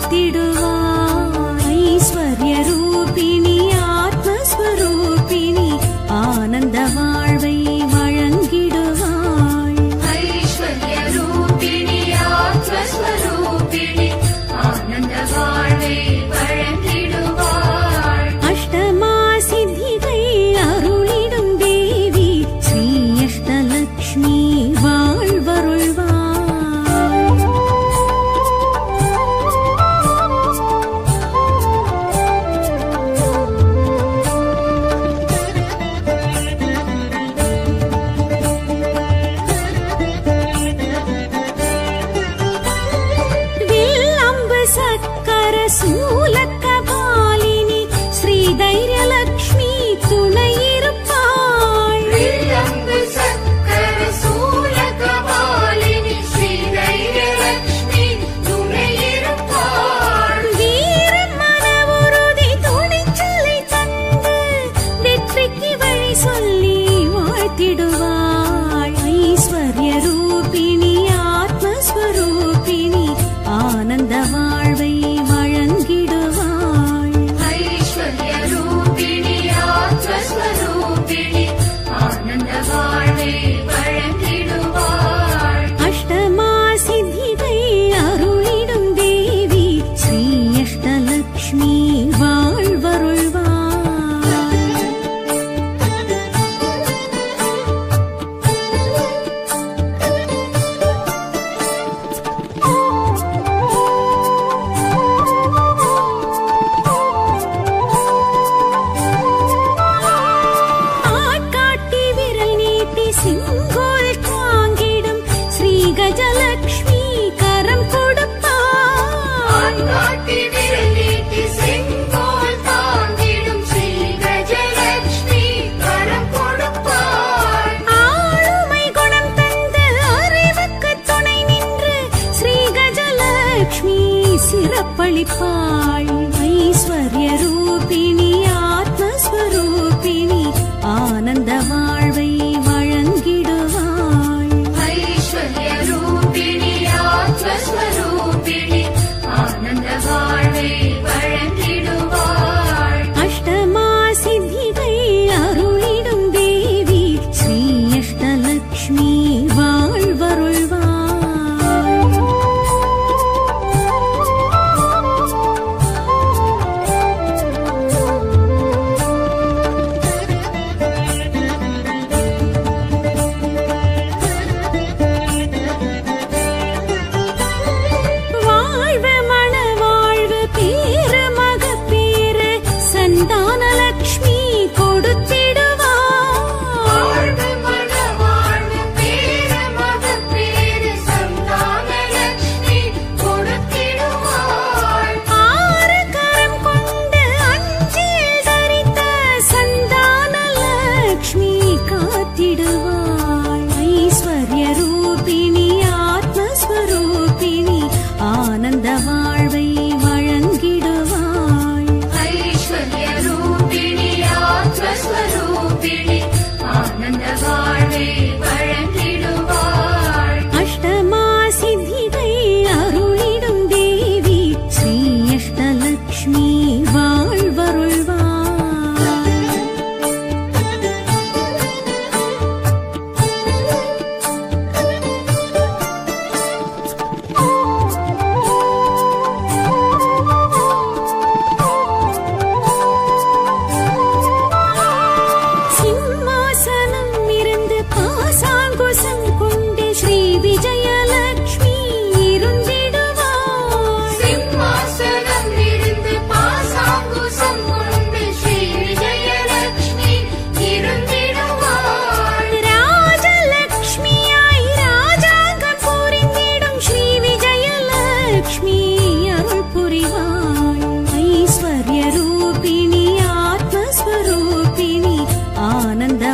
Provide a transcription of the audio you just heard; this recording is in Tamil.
காத்திடுவாய். ஐஸ்வர்ய ரூபிணி ஆத்மஸ்வரூபிணி ஆனந்த வாழ்வை வழங்கிடுவாய். ஐஸ்வர்ய ரூபிணி ஆத்மஸ்வரூபிணி ஆனந்த வாழ்வை வழங்கிடுவாள். அஷ்டமா சித்திகள் அருளிடும் தேவி ஸ்ரீ அஷ்டலக்ஷ்மி வாழ்வருள்வாய். வில்லம்பு சக்கர சூலக்கபாலினி ஸ்ரீ தைரியலக்ஷ்மி துணையிருப்பாள். வில்லம்பு சக்கர சூலகபாலினி ஸ்ரீ தைரியலக்ஷ்மி துணையிருப்பாள். வீரம் மனவுறுதி துணிச்சலை தந்து வெற்றிக்கு வழி சொல்லி வாழ்த்திடுவாள். ஐஸ்வர்ய ரூபிணி ஆத்மஸ்வரூபிணி ஆனந்த வாழ்வை வழங்கிடுவாள். ஐஸ்வர்ய ரூபிணி ஆத்மஸ்வரூபிணி ஆனந்த வாழ்வை வழங்கிடுவாள். அஷ்டமா சித்திகள் அருளிடும் தேவி ஸ்ரீ அஷ்டலக்ஷ்மி வாழ்வருள்வாய். ஆட்காட்டி விரல் நீட்டி சிங்கோல் தாங்கிடும் ஸ்ரீ கஜலக்ஷ்மி கரம் கொடுப்பாள். ஆண்காட்டி விரல் நீட்டி செங்கோல் தாங்கிடும் ஸ்ரீ கஜலக்ஷ்மி கரம் கொடுப்பாள். ஆளுமை குணம் தந்து அறிவுக்கு துணை நின்று ஸ்ரீ கஜலக்ஷ்மி சிறப்பளிப்பாள். ஐஸ்வர்ய ரூபிணி ஆத்மஸ்வரூபிணி ஆனந்த வாழ்வை வழங்கிடுவாள். ஐஸ்வர்ய ரூபிணி ஆத்மஸ்வரூபிணி ஆனந்த வாழ்வை வழங்கிடுவாள். அஷ்டமா சித்திகள் அருளிடும் தேவி ஸ்ரீ அஷ்டலக்ஷ்மி வாழ்வருள்வாய். வாழ்வு மணவாழ்வு பேரு மகப்பேறு சந்தானலக்ஷ்மி கொடுத்திடுவாள். வாழ்வு மணவாழ்வு பேரு மகப்பேறு சந்தானலக்ஷ்மி கொடுத்திடுவாள். ஆறு கரம் கொண்டு அஞ்சில் தரித்த சந்தானலக்ஷ்மி காத்திடுவாள். ஐஸ்வர்ய ரூபிணி ஆத்மஸ்வரூபிணி ஆனந்த வாழ்வை வழங்கிடுவாள். ஐஸ்வர்ய ரூபிணி ஆத்மஸ்வரூபிணி ஆனந்த வாழ்வை வழங்கிடுவாள். அஷ்டமா சித்திகள் அருளிடும் தேவி ஸ்ரீ அஷ்டலக்ஷ்மி வாழ்வருள்வாய். சிம்மாசனம் இருந்து பாசாங்குசம் கொண்டு ஸ்ரீ விஜயலக்ஷ்மி இருந்திடுவாள். சிம்மாசனம் இருந்து பாசாங்குசம் கொண்டு ஸ்ரீ விஜயலக்ஷ்மி இருந்திடுவாள். ராஜலக்ஷ்மியாய் ராஜாங்கம் புரிந்திடும் ஸ்ரீ விஜயலக்ஷ்மி அருள் புரிவாள். ஐஸ்வர்ய ரூபிணி ஆத்மஸ்வரூபிணி ஆனந்த